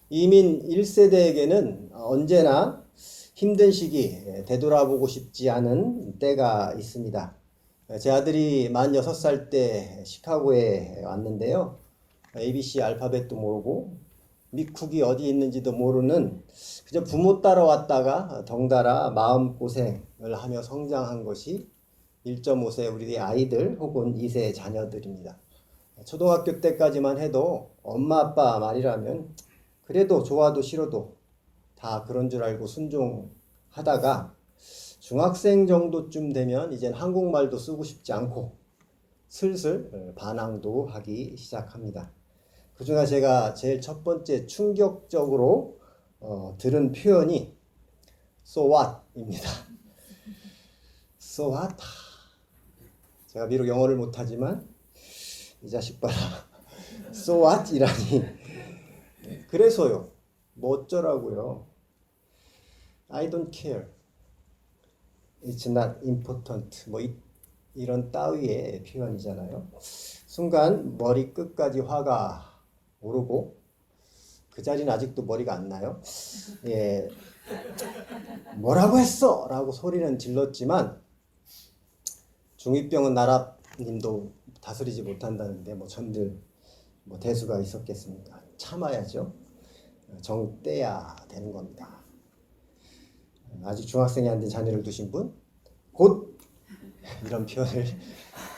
이민 1세대에게는 언제나 힘든 시기 되돌아보고 싶지 않은 때가 있습니다. 제 아들이 만 6살 때 시카고에 왔는데요. ABC 알파벳도 모르고 미국이 어디 있는지도 모르는 그저 부모 따라 왔다가 덩달아 마음고생을 하며 성장한 것이 1.5세 우리 아이들 혹은 2세 자녀들입니다. 초등학교 때까지만 해도 엄마 아빠 말이라면 그래도 좋아도 싫어도 다 그런 줄 알고 순종하다가 중학생 정도쯤 되면 이젠 한국말도 쓰고 싶지 않고 슬슬 반항도 하기 시작합니다. 그중에 제가 제일 첫 번째 충격적으로 들은 표현이 So what입니다. So what? 제가 비록 영어를 못하지만 이 자식 봐라. So what? 이라니. 그래서요. 뭐 어쩌라고요. I don't care. It's not important. 뭐 이런 따위의 표현이잖아요. 순간 머리 끝까지 화가 오르고 그 자리는 아직도 머리가 안 나요. 예, 뭐라고 했어? 라고 소리는 질렀지만 중2병은 나라님도 다스리지 못한다는데 뭐 전들 뭐 대수가 있었겠습니까? 참아야죠. 정 떼야 되는 겁니다. 아직 중학생이 안 된 자녀를 두신 분, 곧 이런 표현을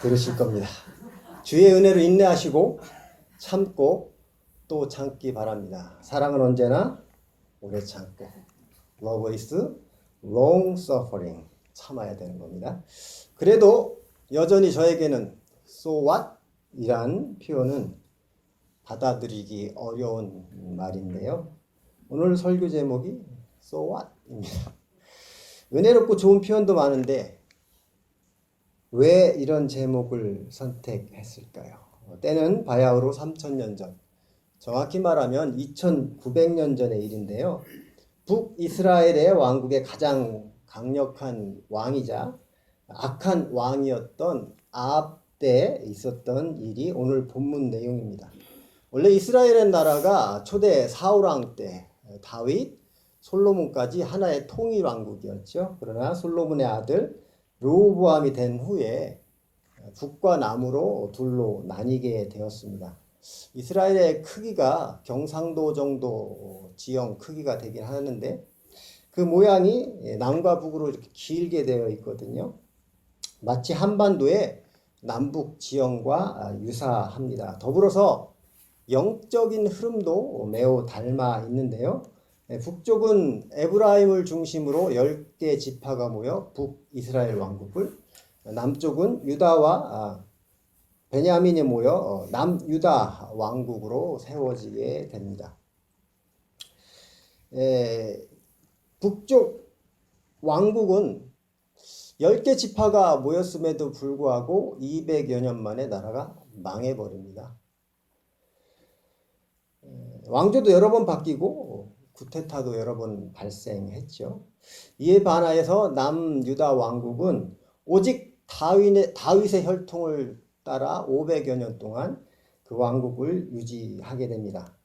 들으실 겁니다. 주의 은혜로 인내하시고 참고 또 참기 바랍니다. 사랑은 언제나 오래 참고 Love is long suffering. 참아야 되는 겁니다. 그래도 여전히 저에게는 So what? 이란 표현은 받아들이기 어려운 말인데요. 오늘 설교 제목이 So what? 입니다. 은혜롭고 좋은 표현도 많은데 왜 이런 제목을 선택했을까요? 때는 바야흐로 3000년 전, 정확히 말하면 2900년 전의 일인데요. 북이스라엘의 왕국의 가장 강력한 왕이자 악한 왕이었던 아합 때 있었던 일이 오늘 본문 내용입니다. 원래 이스라엘의 나라가 초대 사울왕 때 다윗, 솔로몬까지 하나의 통일 왕국이었죠. 그러나 솔로몬의 아들 르호보암이 된 후에 북과 남으로 둘로 나뉘게 되었습니다. 이스라엘의 크기가 경상도 정도 지형 크기가 되긴 하는데 그 모양이 남과 북으로 이렇게 길게 되어 있거든요. 마치 한반도의 남북 지형과 유사합니다. 더불어서 영적인 흐름도 매우 닮아 있는데요. 북쪽은 에브라임을 중심으로 10개 지파가 모여 북이스라엘 왕국을, 남쪽은 유다와 베냐민이 모여 남유다 왕국으로 세워지게 됩니다. 북쪽 왕국은 10개 지파가 모였음에도 불구하고 200여 년 만에 나라가 망해버립니다. 왕조도 여러 번 바뀌고 쿠데타도 여러 번 발생했죠. 이에 반하여서 남유다 왕국은 오직 다윗의 혈통을 따라 500여 년 동안 그 왕국을 유지하게 됩니다.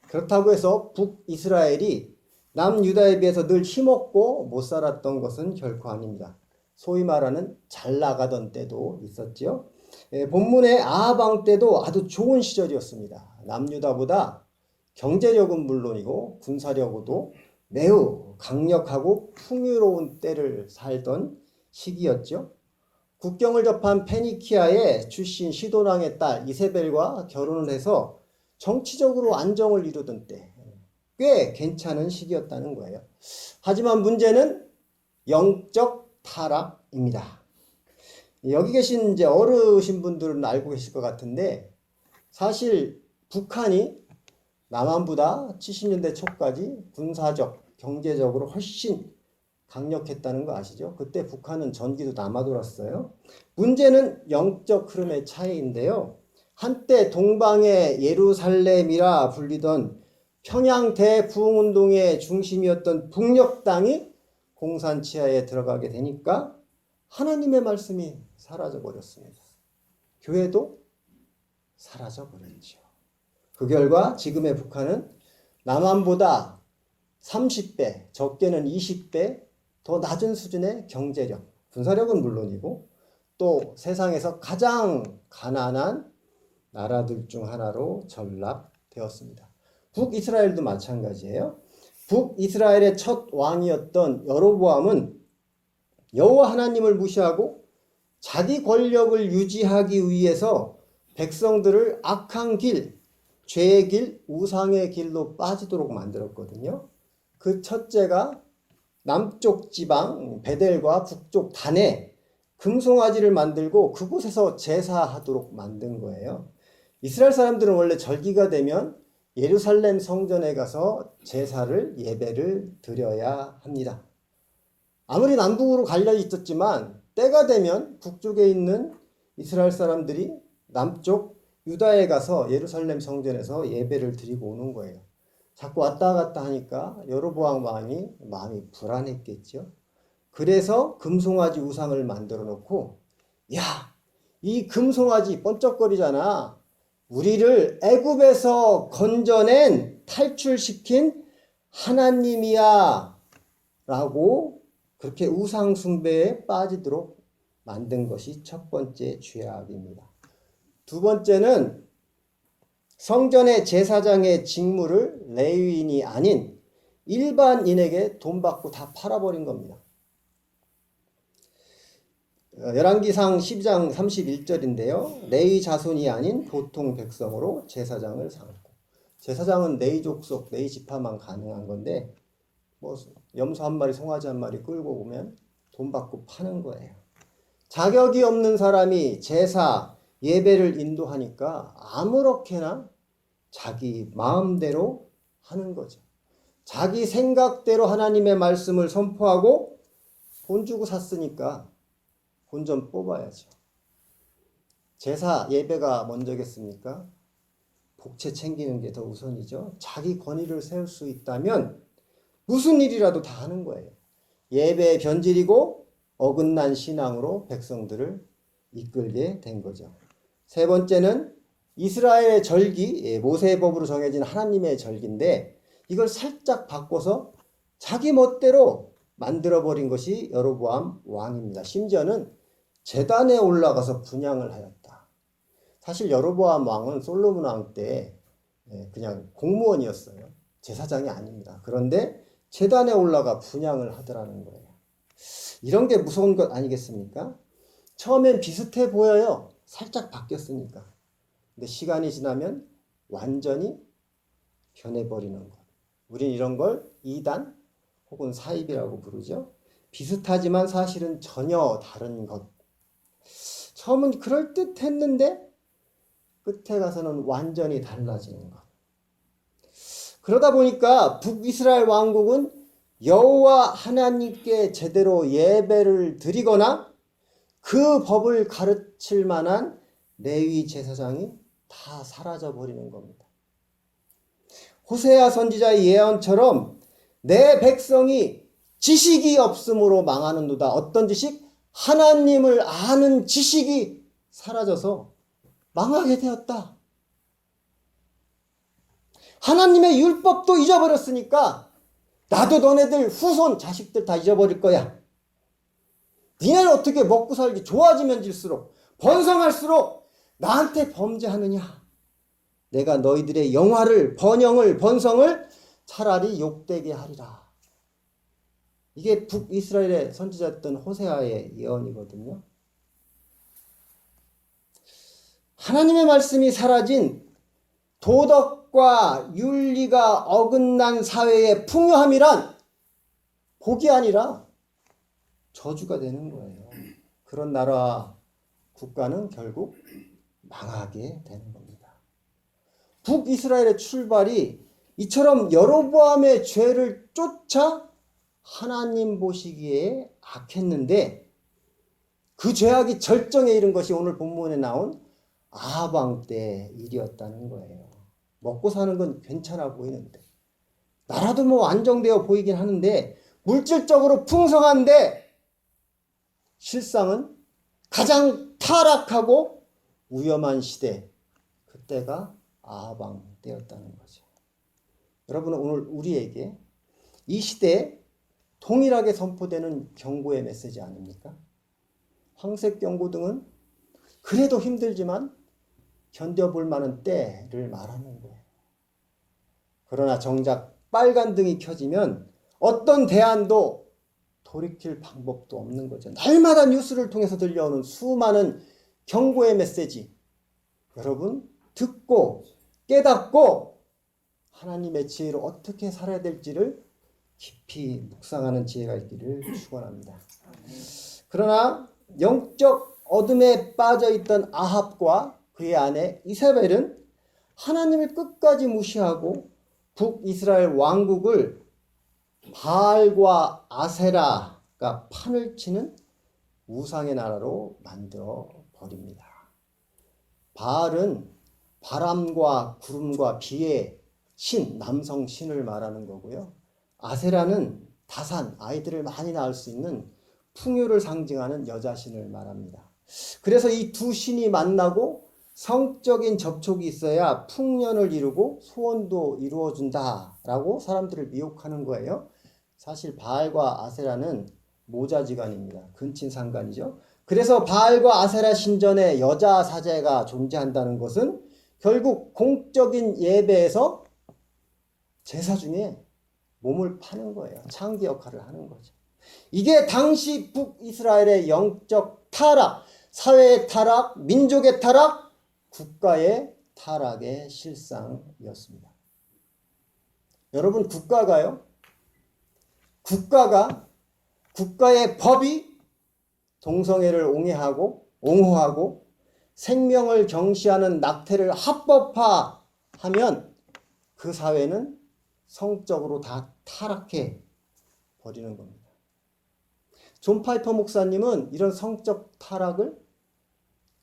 그렇다고 해서 북이스라엘이 남유다에 비해서 늘 힘없고 못 살았던 것은 결코 아닙니다. 소위 말하는 잘 나가던 때도 있었죠. 본문의 아합 왕 때도 아주 좋은 시절이었습니다. 남유다보다 경제력은 물론이고 군사력으로도 매우 강력하고 풍요로운 때를 살던 시기였죠. 국경을 접한 페니키아의 출신 시돈왕의 딸 이세벨과 결혼을 해서 정치적으로 안정을 이루던 때, 꽤 괜찮은 시기였다는 거예요. 하지만 문제는 영적 타락입니다. 여기 계신 이제 어르신 분들은 알고 계실 것 같은데 사실 북한이 남한보다 70년대 초까지 군사적, 경제적으로 훨씬 강력했다는 거 아시죠? 그때 북한은 전기도 남아돌았어요. 문제는 영적 흐름의 차이인데요. 한때 동방의 예루살렘이라 불리던 평양 대부흥운동의 중심이었던 북녘 땅이 공산치하에 들어가게 되니까 하나님의 말씀이 사라져 버렸습니다. 교회도 사라져 버렸죠. 그 결과 지금의 북한은 남한보다 30배, 적게는 20배 더 낮은 수준의 경제력, 군사력은 물론이고 또 세상에서 가장 가난한 나라들 중 하나로 전락되었습니다. 북이스라엘도 마찬가지예요. 북이스라엘의 첫 왕이었던 여로보암은 여호와 하나님을 무시하고 자기 권력을 유지하기 위해서 백성들을 악한 길, 죄의 길, 우상의 길로 빠지도록 만들었거든요. 그 첫째가 남쪽 지방 베델과 북쪽 단에 금송아지를 만들고 그곳에서 제사하도록 만든 거예요. 이스라엘 사람들은 원래 절기가 되면 예루살렘 성전에 가서 제사를 예배를 드려야 합니다. 아무리 남북으로 갈려 있었지만 때가 되면 북쪽에 있는 이스라엘 사람들이 남쪽 유다에 가서 예루살렘 성전에서 예배를 드리고 오는 거예요. 자꾸 왔다 갔다 하니까 여로보암 왕이 마음이 불안했겠죠. 그래서 금송아지 우상을 만들어 놓고, 야, 이 금송아지 번쩍거리잖아. 우리를 애굽에서 건져낸 탈출시킨 하나님이야 라고 그렇게 우상 숭배에 빠지도록 만든 것이 첫 번째 죄악입니다. 두 번째는 성전의 제사장의 직무를 레위인이 아닌 일반인에게 돈 받고 다 팔아버린 겁니다. 열왕기상 12장 31절인데요. 레위 자손이 아닌 보통 백성으로 제사장을 삼고, 제사장은 레위 족속, 레위 지파만 가능한 건데 뭐 염소 한 마리, 송아지 한 마리 끌고 오면 돈 받고 파는 거예요. 자격이 없는 사람이 제사, 예배를 인도하니까 아무렇게나 자기 마음대로 하는 거죠. 자기 생각대로 하나님의 말씀을 선포하고 돈 주고 샀으니까 돈 좀 뽑아야죠. 제사, 예배가 먼저겠습니까? 복채 챙기는 게 더 우선이죠. 자기 권위를 세울 수 있다면 무슨 일이라도 다 하는 거예요. 예배의 변질이고 어긋난 신앙으로 백성들을 이끌게 된 거죠. 세 번째는 이스라엘의 절기, 모세의 법으로 정해진 하나님의 절기인데 이걸 살짝 바꿔서 자기 멋대로 만들어버린 것이 여로보암 왕입니다. 심지어는 제단에 올라가서 분향을 하였다. 사실 여로보암 왕은 솔로몬 왕 때 그냥 공무원이었어요. 제사장이 아닙니다. 그런데 제단에 올라가 분향을 하더라는 거예요. 이런 게 무서운 것 아니겠습니까? 처음엔 비슷해 보여요. 살짝 바뀌었으니까. 근데 시간이 지나면 완전히 변해버리는 것. 우린 이런 걸 이단 혹은 사입이라고 부르죠. 비슷하지만 사실은 전혀 다른 것. 처음은 그럴듯했는데 끝에 가서는 완전히 달라지는 것. 그러다 보니까 북이스라엘 왕국은 여호와 하나님께 제대로 예배를 드리거나 그 법을 가르칠 만한 레위 제사장이 다 사라져 버리는 겁니다. 호세아 선지자의 예언처럼 내 백성이 지식이 없음으로 망하는도다. 어떤 지식? 하나님을 아는 지식이 사라져서 망하게 되었다. 하나님의 율법도 잊어버렸으니까 나도 너네들 후손 자식들 다 잊어버릴 거야. 니네는 어떻게 먹고 살기 좋아지면 질수록 번성할수록 나한테 범죄하느냐. 내가 너희들의 영화를 번영을 번성을 차라리 욕되게 하리라. 이게 북이스라엘의 선지자였던 호세아의 예언이거든요. 하나님의 말씀이 사라진 도덕과 윤리가 어긋난 사회의 풍요함이란 복이 아니라 저주가 되는 거예요. 그런 나라 국가는 결국 망하게 되는 겁니다. 북이스라엘의 출발이 이처럼 여로보암의 죄를 쫓아 하나님 보시기에 악했는데 그 죄악이 절정에 이른 것이 오늘 본문에 나온 아합 때 일이었다는 거예요. 먹고 사는 건 괜찮아 보이는데 나라도 뭐 안정되어 보이긴 하는데 물질적으로 풍성한데 실상은 가장 타락하고 위험한 시대, 그때가 아합 때였다는 거죠. 여러분은 오늘 우리에게 이 시대에 동일하게 선포되는 경고의 메시지 아닙니까? 황색 경고등은 그래도 힘들지만 견뎌볼 만한 때를 말하는 거예요. 그러나 정작 빨간 등이 켜지면 어떤 대안도 돌이킬 방법도 없는 거죠. 날마다 뉴스를 통해서 들려오는 수많은 경고의 메시지. 여러분 듣고 깨닫고 하나님의 지혜로 어떻게 살아야 될지를 깊이 묵상하는 지혜가 있기를 축원합니다. 그러나 영적 어둠에 빠져있던 아합과 그의 아내 이세벨은 하나님을 끝까지 무시하고 북이스라엘 왕국을 바알과 아세라가 판을 치는 우상의 나라로 만들어 버립니다. 바알은 바람과 구름과 비의 신, 남성 신을 말하는 거고요. 아세라는 다산, 아이들을 많이 낳을 수 있는 풍요를 상징하는 여자신을 말합니다. 그래서 이 두 신이 만나고 성적인 접촉이 있어야 풍년을 이루고 소원도 이루어준다라고 사람들을 미혹하는 거예요. 사실 바알과 아세라는 모자지간입니다. 근친상간이죠. 그래서 바알과 아세라 신전에 여자 사제가 존재한다는 것은 결국 공적인 예배에서 제사 중에 몸을 파는 거예요. 창기 역할을 하는 거죠. 이게 당시 북이스라엘의 영적 타락, 사회의 타락, 민족의 타락, 국가의 타락의 실상이었습니다. 여러분 국가의 법이 동성애를 옹호하고 생명을 경시하는 낙태를 합법화하면 그 사회는 성적으로 다 타락해 버리는 겁니다. 존 파이퍼 목사님은 이런 성적 타락을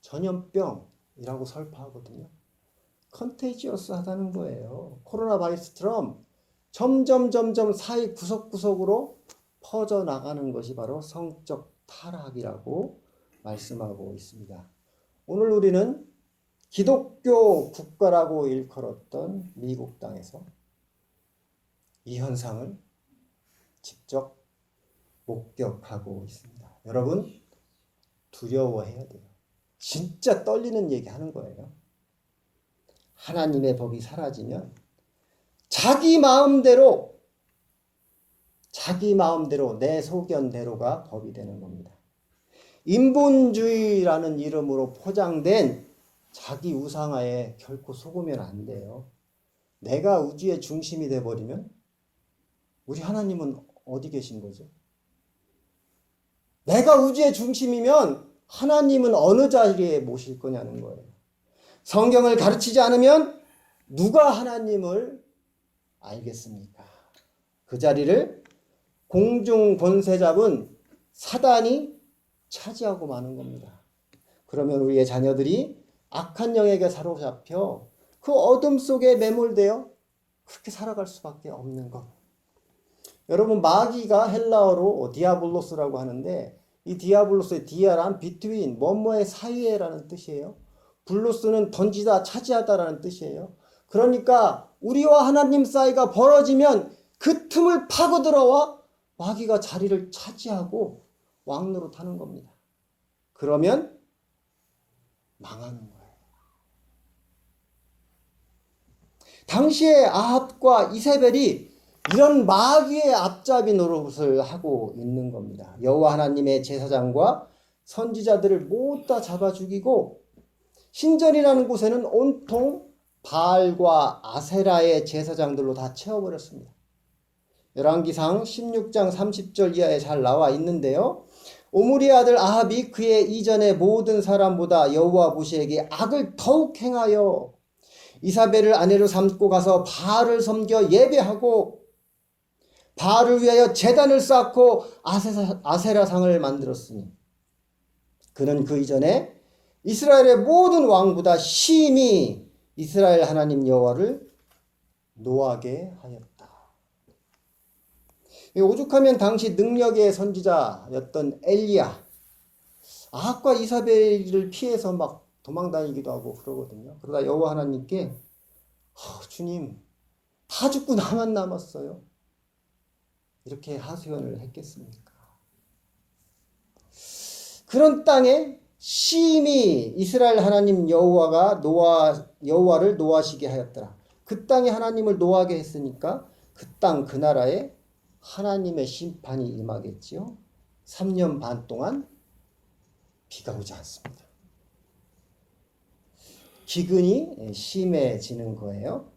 전염병이라고 설파하거든요. 컨테이지어스하다는 거예요. 코로나 바이러스처럼 점점 사회 구석구석으로 퍼져나가는 것이 바로 성적 타락이라고 말씀하고 있습니다. 오늘 우리는 기독교 국가라고 일컬었던 미국 땅에서 이 현상을 직접 목격하고 있습니다. 여러분 두려워해야 돼요. 진짜 떨리는 얘기 하는 거예요. 하나님의 법이 사라지면 자기 마음대로 내 소견대로가 법이 되는 겁니다. 인본주의라는 이름으로 포장된 자기 우상화에 결코 속으면 안 돼요. 내가 우주의 중심이 돼버리면 우리 하나님은 어디 계신 거죠? 내가 우주의 중심이면 하나님은 어느 자리에 모실 거냐는 거예요. 성경을 가르치지 않으면 누가 하나님을 알겠습니까? 그 자리를 공중 권세 잡은 사단이 차지하고 마는 겁니다. 그러면 우리의 자녀들이 악한 영에게 사로잡혀 그 어둠 속에 매몰되어 그렇게 살아갈 수밖에 없는 것. 여러분 마귀가 헬라어로 디아블로스라고 하는데 이 디아블로스의 디아란 between, 뭐뭐의 사이에라는 뜻이에요. 블로스는 던지다, 차지하다라는 뜻이에요. 그러니까 우리와 하나님 사이가 벌어지면 그 틈을 파고 들어와 마귀가 자리를 차지하고 왕노릇하는 겁니다. 그러면 망하는 거예요. 당시에 아합과 이세벨이 이런 마귀의 앞잡이 노릇을 하고 있는 겁니다. 여호와 하나님의 제사장과 선지자들을 모두 다 잡아 죽이고 신전이라는 곳에는 온통 바알과 아세라의 제사장들로 다 채워버렸습니다. 열왕기상 16장 30절 이하에 잘 나와 있는데요. 오므리의 아들 아합이 그의 이전의 모든 사람보다 여호와 모시에게 악을 더욱 행하여 이사벨을 아내로 삼고 가서 바알을 섬겨 예배하고 바알을 위하여 제단을 쌓고 아세라상을 만들었으니 그는 그 이전에 이스라엘의 모든 왕보다 심히 이스라엘 하나님 여호와를 노하게 하였다. 오죽하면 당시 능력의 선지자였던 엘리야, 아합과 이사벨을 피해서 막 도망다니기도 하고 그러거든요. 그러다 여호와 하나님께 주님 다 죽고 나만 남았어요. 이렇게 하소연을 했겠습니까? 그런 땅에 심히 이스라엘 하나님 여호와를 노하시게 하였더라. 그 땅에 하나님을 노하게 했으니까 그 땅 그 나라에 하나님의 심판이 임하겠지요. 3년 반 동안 비가 오지 않습니다. 기근이 심해지는 거예요.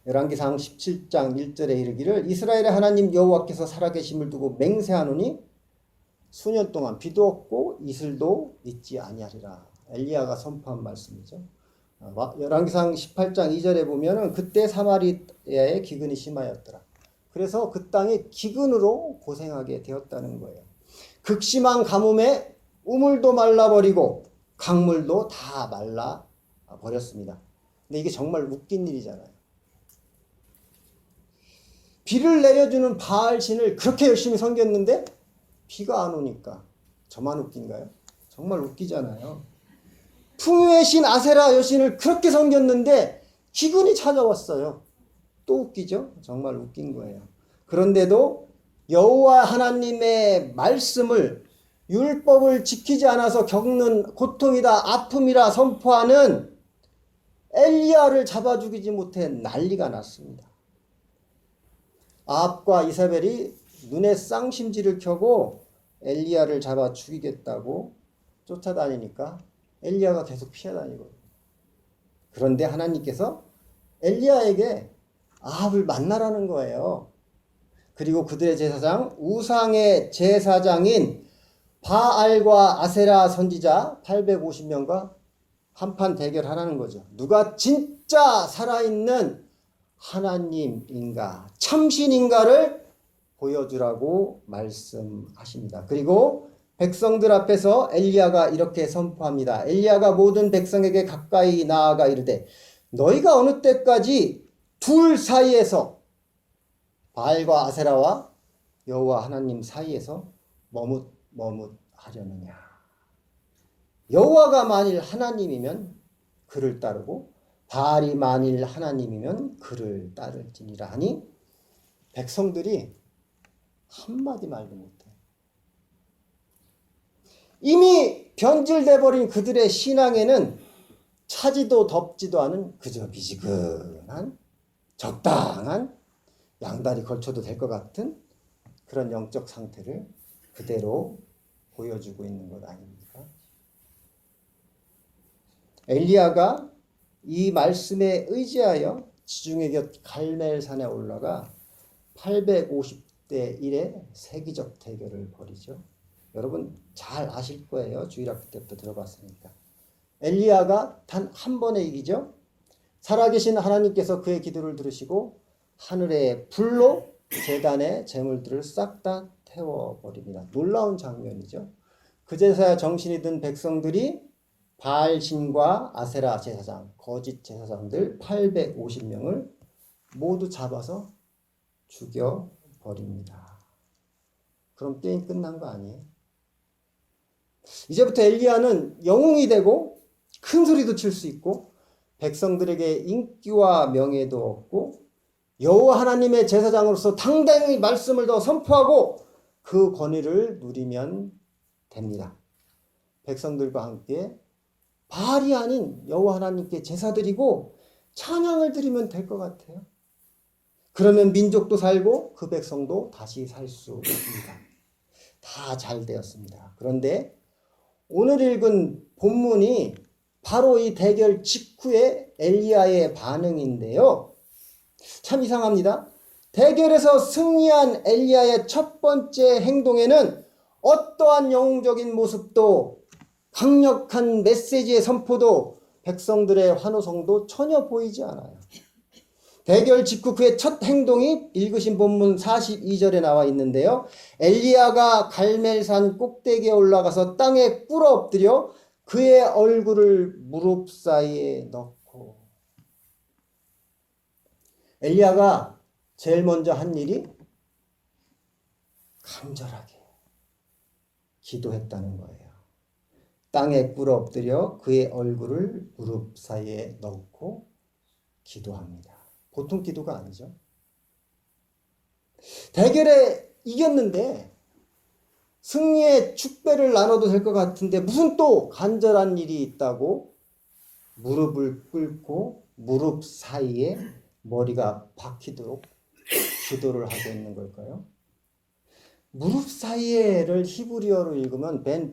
열왕기상 17장 1절에 이르기를 이스라엘의 하나님 여호와께서 살아계심을 두고 맹세하노니 수년 동안 비도 없고 이슬도 있지 아니하리라. 엘리야가 선포한 말씀이죠. 열왕기상 18장 2절에 보면은 그때 사마리아에 기근이 심하였더라. 그래서 그 땅이 기근으로 고생하게 되었다는 거예요. 극심한 가뭄에 우물도 말라버리고 강물도 다 말라버렸습니다. 근데 이게 정말 웃긴 일이잖아요. 비를 내려주는 바알신을 그렇게 열심히 섬겼는데 비가 안 오니까 저만 웃긴가요? 정말 웃기잖아요. 풍요의 신 아세라 여신을 그렇게 섬겼는데 기근이 찾아왔어요. 또 웃기죠? 정말 웃긴 거예요. 그런데도 여호와 하나님의 말씀을 율법을 지키지 않아서 겪는 고통이다 아픔이라 선포하는 엘리야를 잡아 죽이지 못해 난리가 났습니다. 아합과 이사벨이 눈에 쌍심지를 켜고 엘리야를 잡아 죽이겠다고 쫓아다니니까 엘리야가 계속 피해다니거든요. 그런데 하나님께서 엘리야에게 아합을 만나라는 거예요. 그리고 그들의 제사장 우상의 제사장인 바알과 아세라 선지자 850명과 한판 대결하라는 거죠. 누가 진짜 살아있는 하나님인가 참신인가를 보여주라고 말씀하십니다. 그리고 백성들 앞에서 엘리야가 이렇게 선포합니다. 엘리야가 모든 백성에게 가까이 나아가 이르되 너희가 어느 때까지 둘 사이에서 바알과 아세라와 여호와 하나님 사이에서 머뭇하려느냐. 여호와가 만일 하나님이면 그를 따르고 바알이 만일 하나님이면 그를 따를지니라 하니 백성들이 한마디 말도 못해. 이미 변질돼 버린 그들의 신앙에는 차지도 덥지도 않은 그저 미지근한 적당한 양다리 걸쳐도 될 것 같은 그런 영적 상태를 그대로 보여주고 있는 것 아닙니까? 엘리야가 이 말씀에 의지하여 지중해 곁 갈멜산에 올라가 850대 1의 세기적 대결을 벌이죠. 여러분 잘 아실 거예요. 주일학교 때부터 들어봤으니까. 엘리야가 단 한 번에 이기죠. 살아계신 하나님께서 그의 기도를 들으시고 하늘의 불로 제단의 제물들을 싹 다 태워버립니다. 놀라운 장면이죠. 그제서야 정신이 든 백성들이 바알신과 아세라 제사장, 거짓 제사장들 850명을 모두 잡아서 죽여버립니다. 그럼 게임 끝난 거 아니에요? 이제부터 엘리야는 영웅이 되고 큰 소리도 칠 수 있고 백성들에게 인기와 명예도 얻고 여호와 하나님의 제사장으로서 당당히 말씀을 더 선포하고 그 권위를 누리면 됩니다. 백성들과 함께 바알이 아닌 여호와 하나님께 제사 드리고 찬양을 드리면 될 것 같아요. 그러면 민족도 살고 그 백성도 다시 살 수 있습니다. 다 잘 되었습니다. 그런데 오늘 읽은 본문이 바로 이 대결 직후의 엘리야의 반응인데요. 참 이상합니다. 대결에서 승리한 엘리야의 첫 번째 행동에는 어떠한 영웅적인 모습도 강력한 메시지의 선포도 백성들의 환호성도 전혀 보이지 않아요. 대결 직후 그의 첫 행동이 읽으신 본문 42절에 나와 있는데요. 엘리야가 갈멜산 꼭대기에 올라가서 땅에 꿇어 엎드려 그의 얼굴을 무릎 사이에 넣고. 엘리야가 제일 먼저 한 일이 간절하게 기도했다는 거예요. 땅에 꿇어 엎드려 그의 얼굴을 무릎 사이에 넣고 기도합니다. 보통 기도가 아니죠. 대결에 이겼는데 승리의 축배를 나눠도 될 것 같은데 무슨 또 간절한 일이 있다고 무릎을 꿇고 무릎 사이에 머리가 박히도록 기도를 하고 있는 걸까요? 무릎 사이에를 히브리어로 읽으면 벤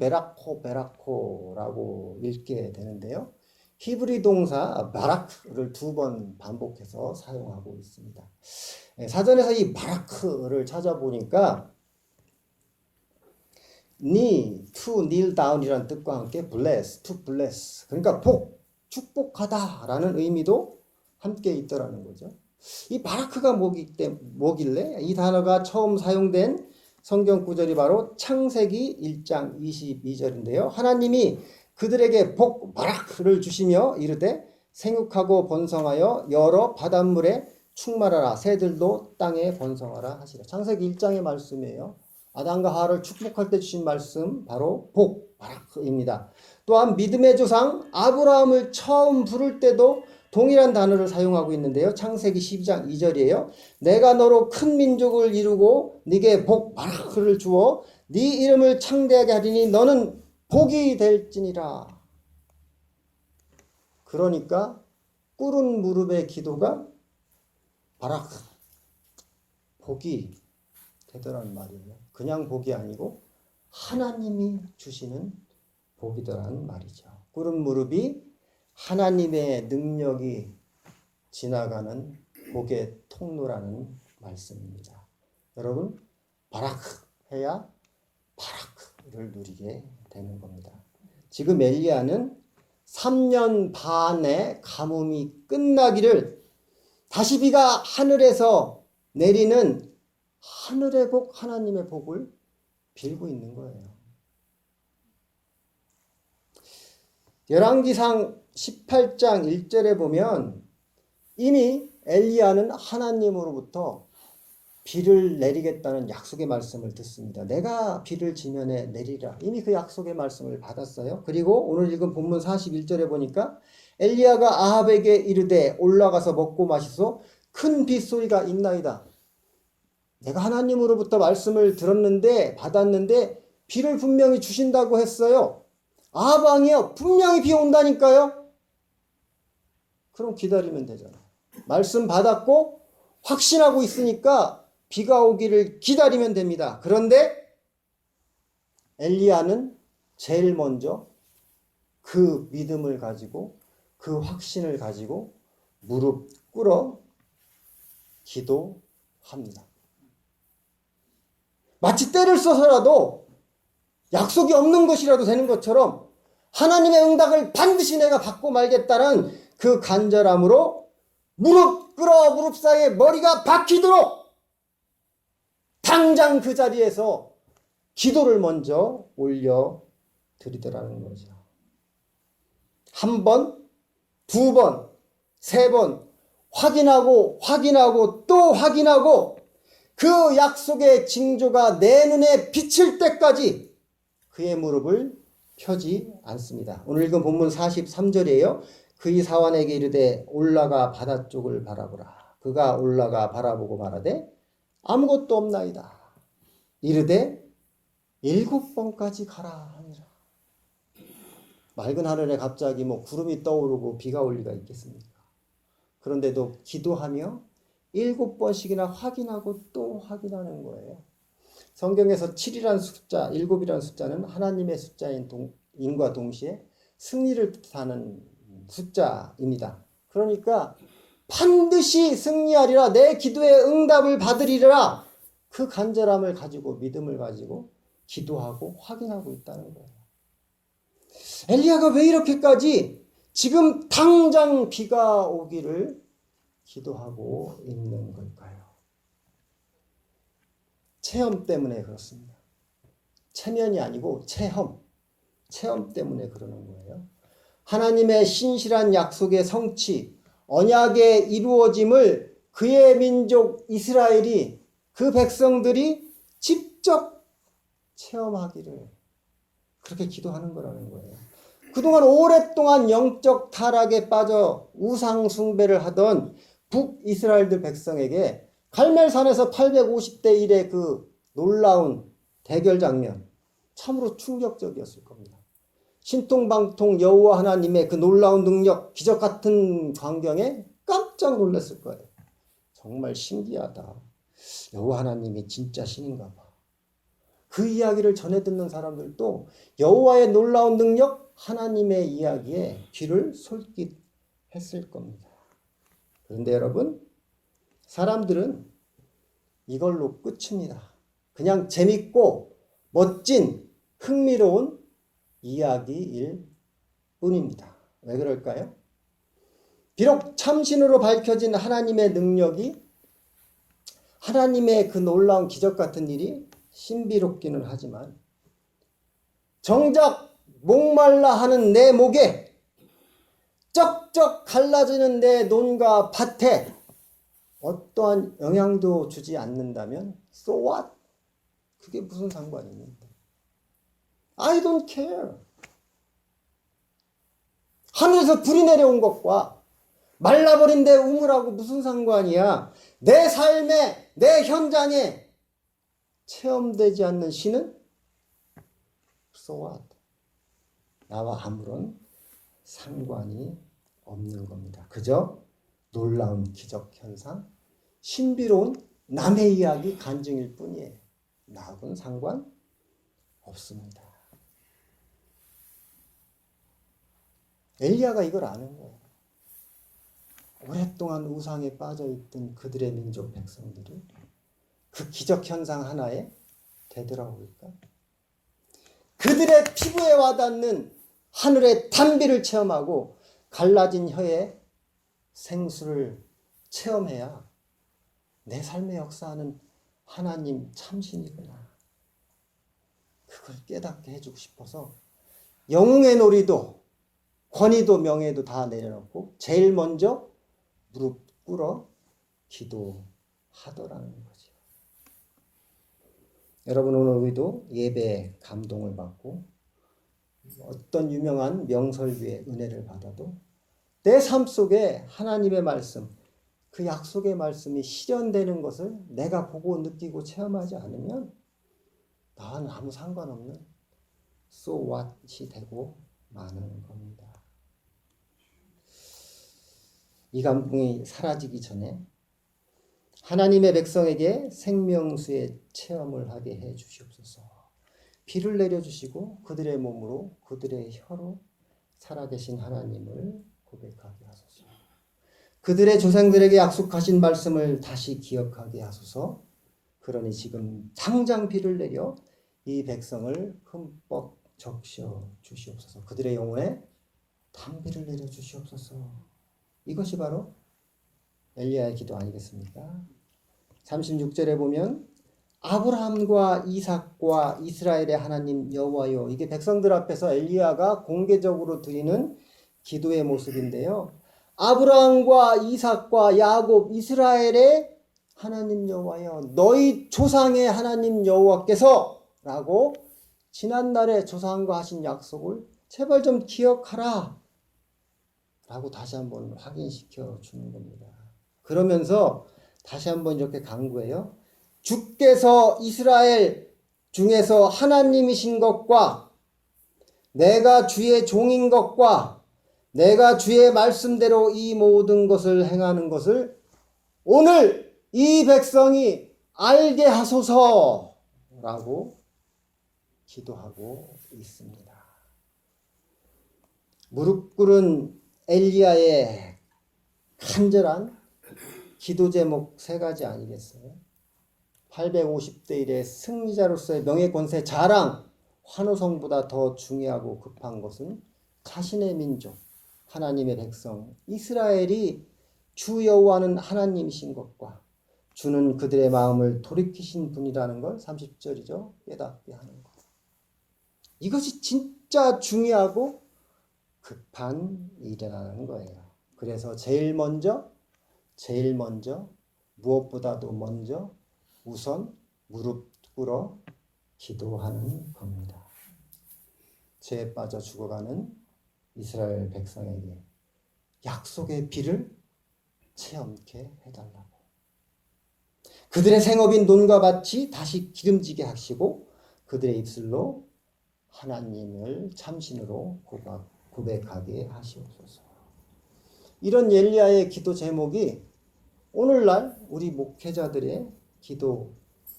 베라코라고 읽게 되는데요. 히브리 동사 바라크를 2번 반복해서 사용하고 있습니다. 사전에서 이 바라크를 찾아보니까 knee, to kneel down이라는 뜻과 함께 bless, to bless, 그러니까 축복하다라는 의미도 함께 있더라는 거죠. 이 바라크가 뭐길래 이 단어가 처음 사용된 성경 구절이 바로 창세기 1장 22절인데요. 하나님이 그들에게 바라크를 주시며 이르되 생육하고 번성하여 여러 바닷물에 충만하라, 새들도 땅에 번성하라 하시라. 창세기 1장의 말씀이에요. 아담과 하와를 축복할 때 주신 말씀 바로 바라크입니다. 또한 믿음의 조상 아브라함을 처음 부를 때도 동일한 단어를 사용하고 있는데요. 창세기 12장 2절이에요. 내가 너로 큰 민족을 이루고 네게 바라크를 주어 네 이름을 창대하게 하리니 너는 복이 될지니라. 그러니까 꿇은 무릎의 기도가 바라크, 복이 되더란 말이에요. 그냥 복이 아니고 하나님이 주시는 복이더란 말이죠. 꿇은 무릎이 하나님의 능력이 지나가는 복의 통로라는 말씀입니다. 여러분, 바라크 해야 바라크를 누리게 되는 겁니다. 지금 엘리야는 3년 반의 가뭄이 끝나기를 다시 비가 하늘에서 내리는 하늘의 복, 하나님의 복을 빌고 있는 거예요. 열왕기상 18장 1절에 보면 이미 엘리야는 하나님으로부터 비를 내리겠다는 약속의 말씀을 듣습니다. 내가 비를 지면에 내리라. 이미 그 약속의 말씀을 받았어요. 그리고 오늘 읽은 본문 41절에 보니까 엘리야가 아합에게 이르되 올라가서 먹고 마시소. 큰 빗소리가 있나이다. 내가 하나님으로부터 말씀을 받았는데 비를 분명히 주신다고 했어요. 아합 왕이요, 분명히 비 온다니까요. 그럼 기다리면 되잖아요. 말씀 받았고 확신하고 있으니까 비가 오기를 기다리면 됩니다. 그런데 엘리야는 제일 먼저 그 믿음을 가지고 그 확신을 가지고 무릎 꿇어 기도합니다. 마치 때를 써서라도 약속이 없는 것이라도 되는 것처럼 하나님의 응답을 반드시 내가 받고 말겠다는 그 간절함으로 무릎 사이에 머리가 박히도록 당장 그 자리에서 기도를 먼저 올려드리더라는 거죠. 1번, 2번, 3번 확인하고 또 확인하고 그 약속의 징조가 내 눈에 비칠 때까지 그의 무릎을 펴지 않습니다. 오늘 읽은 본문 43절이에요. 그의 사환에게 이르되 올라가 바다 쪽을 바라보라. 그가 올라가 바라보고 말하되 아무것도 없나이다. 이르되 7번까지 가라 하니라. 맑은 하늘에 갑자기 구름이 떠오르고 비가 올 리가 있겠습니까? 그런데도 기도하며 7번씩이나 확인하고 또 확인하는 거예요. 성경에서 7이라는 숫자, 7이라는 숫자는 하나님의 숫자인과 동시에 승리를 뜻하는 숫자입니다. 그러니까 반드시 승리하리라, 내 기도의 응답을 받으리라, 그 간절함을 가지고 믿음을 가지고 기도하고 확인하고 있다는 거예요. 엘리야가 왜 이렇게까지 지금 당장 비가 오기를 기도하고 있는 걸까요? 체험 때문에 그렇습니다. 체면이 아니고 체험 때문에 그러는 거예요. 하나님의 신실한 약속의 성취, 언약의 이루어짐을 그의 민족 이스라엘이, 그 백성들이 직접 체험하기를 그렇게 기도하는 거라는 거예요. 그동안 오랫동안 영적 타락에 빠져 우상 숭배를 하던 북이스라엘들 백성에게 갈멜산에서 850대 1의 그 놀라운 대결 장면, 참으로 충격적이었을 겁니다. 신통방통 여호와 하나님의 그 놀라운 능력, 기적 같은 광경에 깜짝 놀랐을 거예요. 정말 신기하다. 여호와 하나님이 진짜 신인가 봐. 그 이야기를 전해 듣는 사람들도 여호와의 놀라운 능력, 하나님의 이야기에 귀를 솔깃했을 겁니다. 그런데 여러분, 사람들은 이걸로 끝입니다. 그냥 재밌고 멋진 흥미로운 이야기일 뿐입니다. 왜 그럴까요? 비록 참신으로 밝혀진 하나님의 능력이, 하나님의 그 놀라운 기적 같은 일이 신비롭기는 하지만 정작 목말라 하는 내 목에, 쩍쩍 갈라지는 내 논과 밭에 어떠한 영향도 주지 않는다면 so what? 그게 무슨 상관입니까? I don't care. 하늘에서 불이 내려온 것과 말라버린 내 우물하고 무슨 상관이야? 내 삶에, 내 현장에 체험되지 않는 신은 so what? 나와 아무런 상관이 없는 겁니다. 그저 놀라운 기적 현상, 신비로운 남의 이야기 간증일 뿐이에요. 나하고는 상관 없습니다. 엘리야가 이걸 아는 거예요. 오랫동안 우상에 빠져있던 그들의 민족 백성들이 그 기적 현상 하나에 되돌아올까? 그들의 피부에 와닿는 하늘의 단비를 체험하고 갈라진 혀의 생수를 체험해야 내 삶에 역사하는 하나님 참신이구나. 그걸 깨닫게 해주고 싶어서 영웅의 놀이도 권위도 명예도 다 내려놓고 제일 먼저 무릎 꿇어 기도하더라는 거죠. 여러분, 오늘 우리도 예배에 감동을 받고 어떤 유명한 명설교의 은혜를 받아도 내 삶 속에 하나님의 말씀, 그 약속의 말씀이 실현되는 것을 내가 보고 느끼고 체험하지 않으면 나와는 아무 상관없는 so what이 되고 마는 겁니다. 이 감동이 사라지기 전에 하나님의 백성에게 생명수의 체험을 하게 해 주시옵소서. 비를 내려주시고 그들의 몸으로, 그들의 혀로 살아계신 하나님을 고백하게 하소서. 그들의 조상들에게 약속하신 말씀을 다시 기억하게 하소서. 그러니 지금 당장 비를 내려 이 백성을 흠뻑 적셔 주시옵소서. 그들의 영혼에 단비를 내려 주시옵소서. 이것이 바로 엘리야의 기도 아니겠습니까? 36절에 보면 아브라함과 이삭과 이스라엘의 하나님 여호와여, 이게 백성들 앞에서 엘리야가 공개적으로 드리는 기도의 모습인데요. 아브라함과 이삭과 야곱, 이스라엘의 하나님 여호와여, 너희 조상의 하나님 여호와께서 라고 지난날에 조상과 하신 약속을 제발 좀 기억하라 라고 다시 한번 확인시켜 주는 겁니다. 그러면서 다시 한번 이렇게 강구해요. 주께서 이스라엘 중에서 하나님이신 것과 내가 주의 종인 것과 내가 주의 말씀대로 이 모든 것을 행하는 것을 오늘 이 백성이 알게 하소서라고 기도하고 있습니다. 무릎 꿇은 엘리야의 간절한 기도 제목 세 가지 아니겠어요? 850대 1의 승리자로서의 명예 권세 자랑, 환호성보다 더 중요하고 급한 것은 자신의 민족, 하나님의 백성, 이스라엘이 주 여호와는 하나님이신 것과 주는 그들의 마음을 돌이키신 분이라는 걸 30절이죠. 깨닫게 하는 것. 이것이 진짜 중요하고 급한 일이라는 거예요. 그래서 제일 먼저 무엇보다도 먼저 우선 무릎 꿇어 기도하는 겁니다. 죄에 빠져 죽어가는 이스라엘 백성에게 약속의 비를 체험케 해달라고. 그들의 생업인 논과 밭이 다시 기름지게 하시고 그들의 입술로 하나님을 참신으로 고백하게 하시옵소서. 이런 엘리야의 기도 제목이 오늘날 우리 목회자들의 기도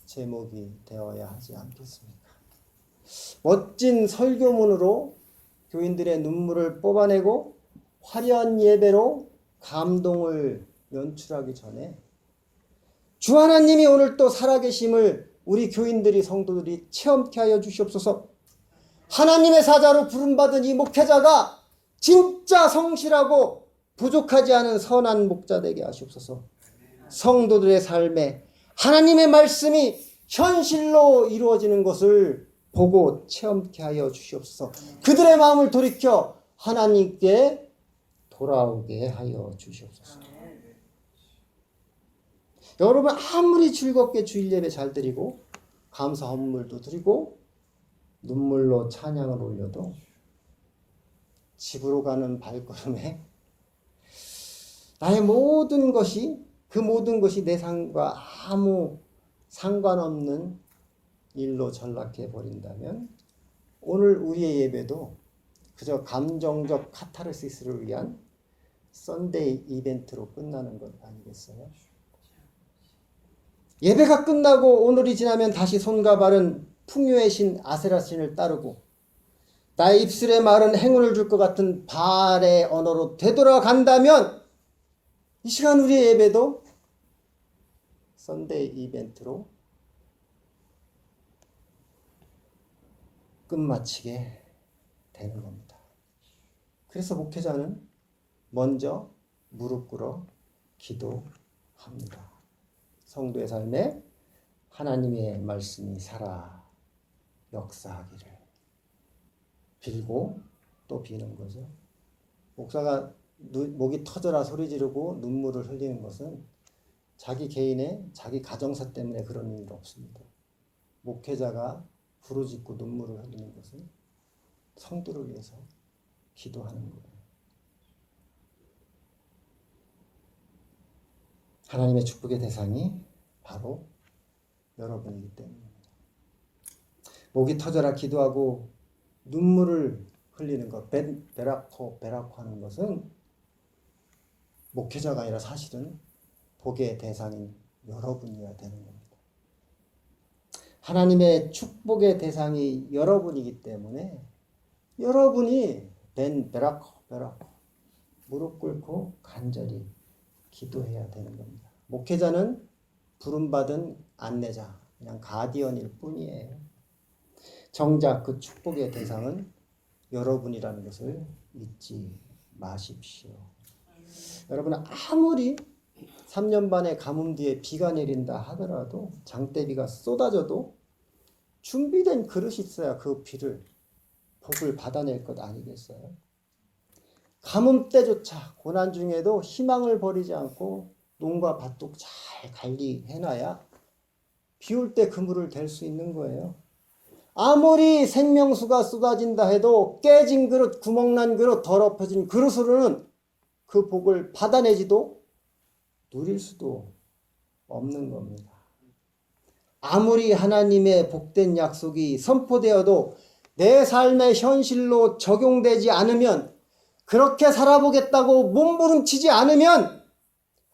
제목이 되어야 하지 않겠습니까? 멋진 설교문으로 교인들의 눈물을 뽑아내고 화려한 예배로 감동을 연출하기 전에 주 하나님이 오늘 또 살아계심을 우리 교인들이 성도들이 체험케 하여 주시옵소서. 하나님의 사자로 부름받은 이 목회자가 진짜 성실하고 부족하지 않은 선한 목자 되게 하시옵소서. 성도들의 삶에 하나님의 말씀이 현실로 이루어지는 것을 보고 체험케 하여 주시옵소서. 그들의 마음을 돌이켜 하나님께 돌아오게 하여 주시옵소서. 여러분 아무리 즐겁게 주일 예배 잘 드리고 감사 헌물도 드리고 눈물로 찬양을 올려도 집으로 가는 발걸음에 나의 모든 것이 그 모든 것이 내 삶과 아무 상관없는 일로 전락해 버린다면 오늘 우리의 예배도 그저 감정적 카타르시스를 위한 썬데이 이벤트로 끝나는 것 아니겠어요? 예배가 끝나고 오늘이 지나면 다시 손과 발은 풍요의 신 아세라 신을 따르고 나의 입술에 마른 행운을 줄 것 같은 바알의 언어로 되돌아간다면 이 시간 우리의 예배도 썬데이 이벤트로 끝마치게 되는 겁니다. 그래서 목회자는 먼저 무릎 꿇어 기도합니다. 성도의 삶에 하나님의 말씀이 살아 역사하기를 빌고 또 비는 거죠. 목사가 목이 터져라 소리 지르고 눈물을 흘리는 것은 자기 개인의 자기 가정사 때문에 그런 일 없습니다. 목회자가 부르짖고 눈물을 흘리는 것은 성도를 위해서 기도하는 거예요. 하나님의 축복의 대상이 바로 여러분이기 때문입니다. 목이 터져라 기도하고 눈물을 흘리는 것, 베라코 하는 것은 목회자가 아니라 사실은 복의 대상인 여러분이어야 되는 겁니다. 하나님의 축복의 대상이 여러분이기 때문에 여러분이 베라코 무릎 꿇고 간절히 기도해야 되는 겁니다. 목회자는 부름받은 안내자, 그냥 가디언일 뿐이에요. 정작 그 축복의 대상은 여러분이라는 것을 잊지 마십시오. 여러분 아무리 3년 반의 가뭄 뒤에 비가 내린다 하더라도 장대비가 쏟아져도 준비된 그릇이 있어야 그 비를 복을 받아낼 것 아니겠어요? 가뭄 때조차 고난 중에도 희망을 버리지 않고 농과 밭도 잘 관리해놔야 비 올 때 그물을 댈 수 있는 거예요. 아무리 생명수가 쏟아진다 해도 깨진 그릇, 구멍난 그릇, 더럽혀진 그릇으로는 그 복을 받아내지도 누릴 수도 없는 겁니다. 아무리 하나님의 복된 약속이 선포되어도 내 삶의 현실로 적용되지 않으면, 그렇게 살아보겠다고 몸부림치지 않으면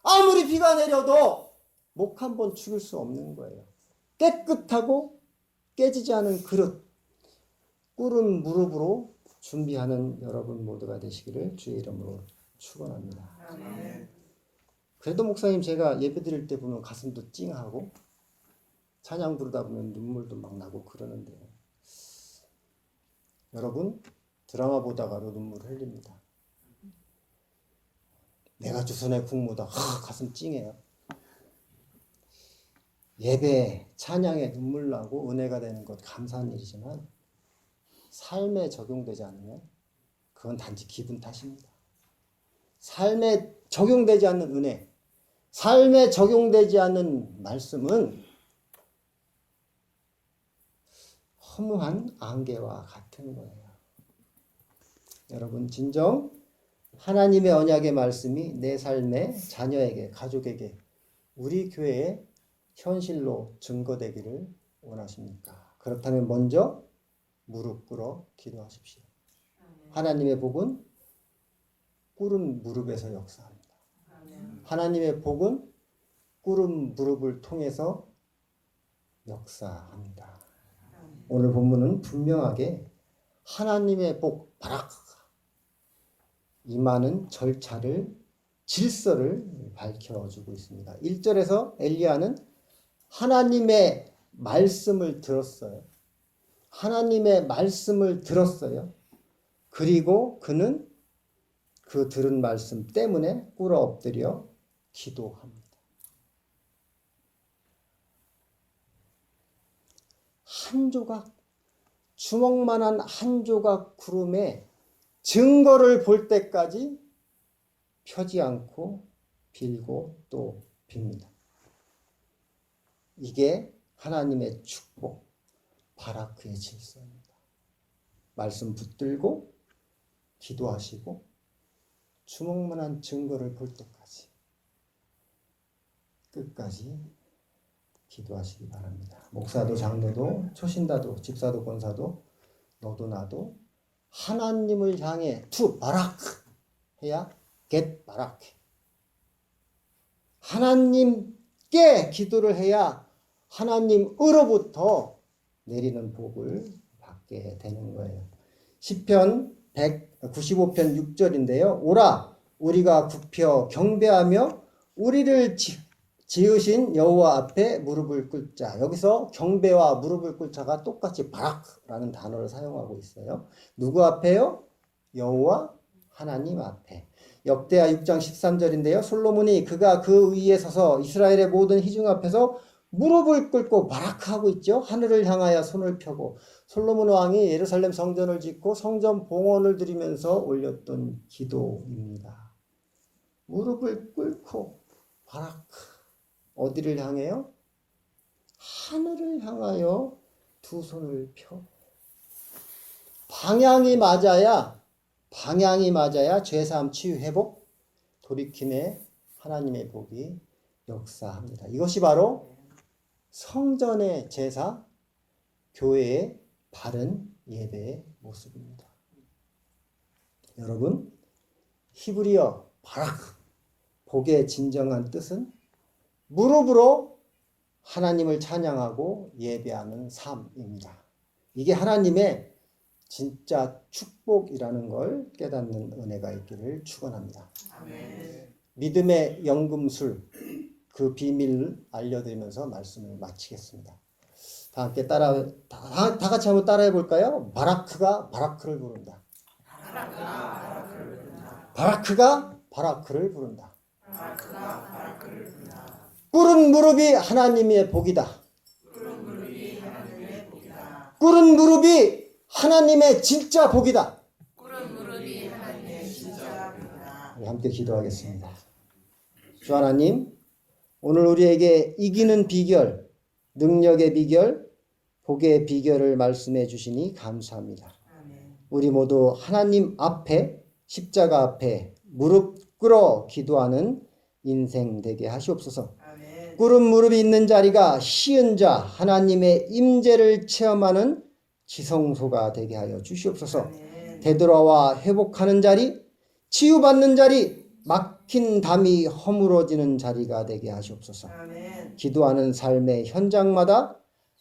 아무리 비가 내려도 목 한 번 죽일 수 없는 거예요. 깨끗하고 깨지지 않은 그릇, 꿇은 무릎으로 준비하는 여러분 모두가 되시기를 주의 이름으로 축원합니다. 그래도 목사님 제가 예배 드릴 때 보면 가슴도 찡하고 찬양 부르다 보면 눈물도 막 나고 그러는데요. 여러분 드라마 보다가도 눈물 흘립니다. 내가 조선의 국모다 가슴 찡해요. 예배, 찬양에 눈물 나고 은혜가 되는 것 감사한 일이지만 삶에 적용되지 않으면 그건 단지 기분 탓입니다. 삶에 적용되지 않는 은혜, 삶에 적용되지 않는 말씀은 허무한 안개와 같은 거예요. 여러분 진정 하나님의 언약의 말씀이 내 삶의 자녀에게, 가족에게, 우리 교회에 현실로 증거되기를 원하십니까? 그렇다면 먼저 무릎 꿇어 기도하십시오. 하나님의 복은 꿇은 무릎에서 역사합니다. 하나님의 복은 꿇은 무릎을 통해서 역사합니다. 오늘 본문은 분명하게 하나님의 복, 바라크가 임하는 절차를, 질서를 밝혀주고 있습니다. 1절에서 엘리야는 하나님의 말씀을 들었어요. 하나님의 말씀을 들었어요. 그리고 그는 그 들은 말씀 때문에 꿇어 엎드려 기도합니다. 한 조각, 주먹만한 한 조각 구름에 증거를 볼 때까지 펴지 않고 빌고 또 빕니다. 이게 하나님의 축복, 바라크의 질서입니다. 말씀 붙들고 기도하시고 주먹만한 증거를 볼 때까지 끝까지 기도하시기 바랍니다. 목사도 장로도 초신다도 집사도 권사도 너도 나도 하나님을 향해 투 바라크 해야 get 바라크. 하나님께 기도를 해야 하나님으로부터 내리는 복을 받게 되는 거예요. 시편 195편 6절인데요. 오라 우리가 굽혀 경배하며 우리를 지으신 여호와 앞에 무릎을 꿇자. 여기서 경배와 무릎을 꿇자가 똑같이 바라크라는 단어를 사용하고 있어요. 누구 앞에요? 여호와 하나님 앞에. 역대하 6장 13절인데요. 솔로몬이 그가 그 위에 서서 이스라엘의 모든 희중 앞에서 무릎을 꿇고 바라크하고 있죠. 하늘을 향하여 손을 펴고 솔로몬 왕이 예루살렘 성전을 짓고 성전 봉헌을 드리면서 올렸던 기도입니다. 무릎을 꿇고 바라크. 어디를 향해요? 하늘을 향하여 두 손을 펴. 방향이 맞아야 죄사함 치유 회복 돌이킴의 하나님의 복이 역사합니다. 이것이 바로 성전의 제사, 교회의 바른 예배의 모습입니다. 여러분, 히브리어 바라크, 복의 진정한 뜻은 무릎으로 하나님을 찬양하고 예배하는 삶입니다. 이게 하나님의 진짜 축복이라는 걸 깨닫는 은혜가 있기를 축원합니다. 아멘. 믿음의 연금술 그 비밀을 알려드리면서 말씀을 마치겠습니다. 다 같이 한번 따라해 볼까요? 바라크가 바라크를 부른다. 바라크가 바라크를 부른다. 꿇은 무릎이 하나님의 복이다. 꿇은 무릎이 하나님의 진짜 복이다. 우리 함께 기도하겠습니다. 주 하나님, 오늘 우리에게 이기는 비결, 능력의 비결, 복의 비결을 말씀해 주시니 감사합니다. 우리 모두 하나님 앞에, 십자가 앞에 무릎 꿇어 기도하는 인생 되게 하시옵소서. 꿇은 무릎이 있는 자리가 쉬은 자, 하나님의 임재를 체험하는 지성소가 되게 하여 주시옵소서. 되돌아와 회복하는 자리, 치유받는 자리, 막힌 담이 허물어지는 자리가 되게 하시옵소서. 기도하는 삶의 현장마다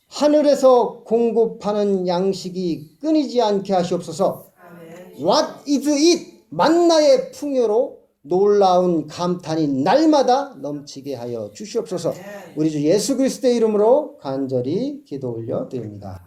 하늘에서 공급하는 양식이 끊이지 않게 하시옵소서. What is it? 만나의 풍요로 놀라운 감탄이 날마다 넘치게 하여 주시옵소서. 우리 주 예수 그리스도의 이름으로 간절히 기도 올려 드립니다.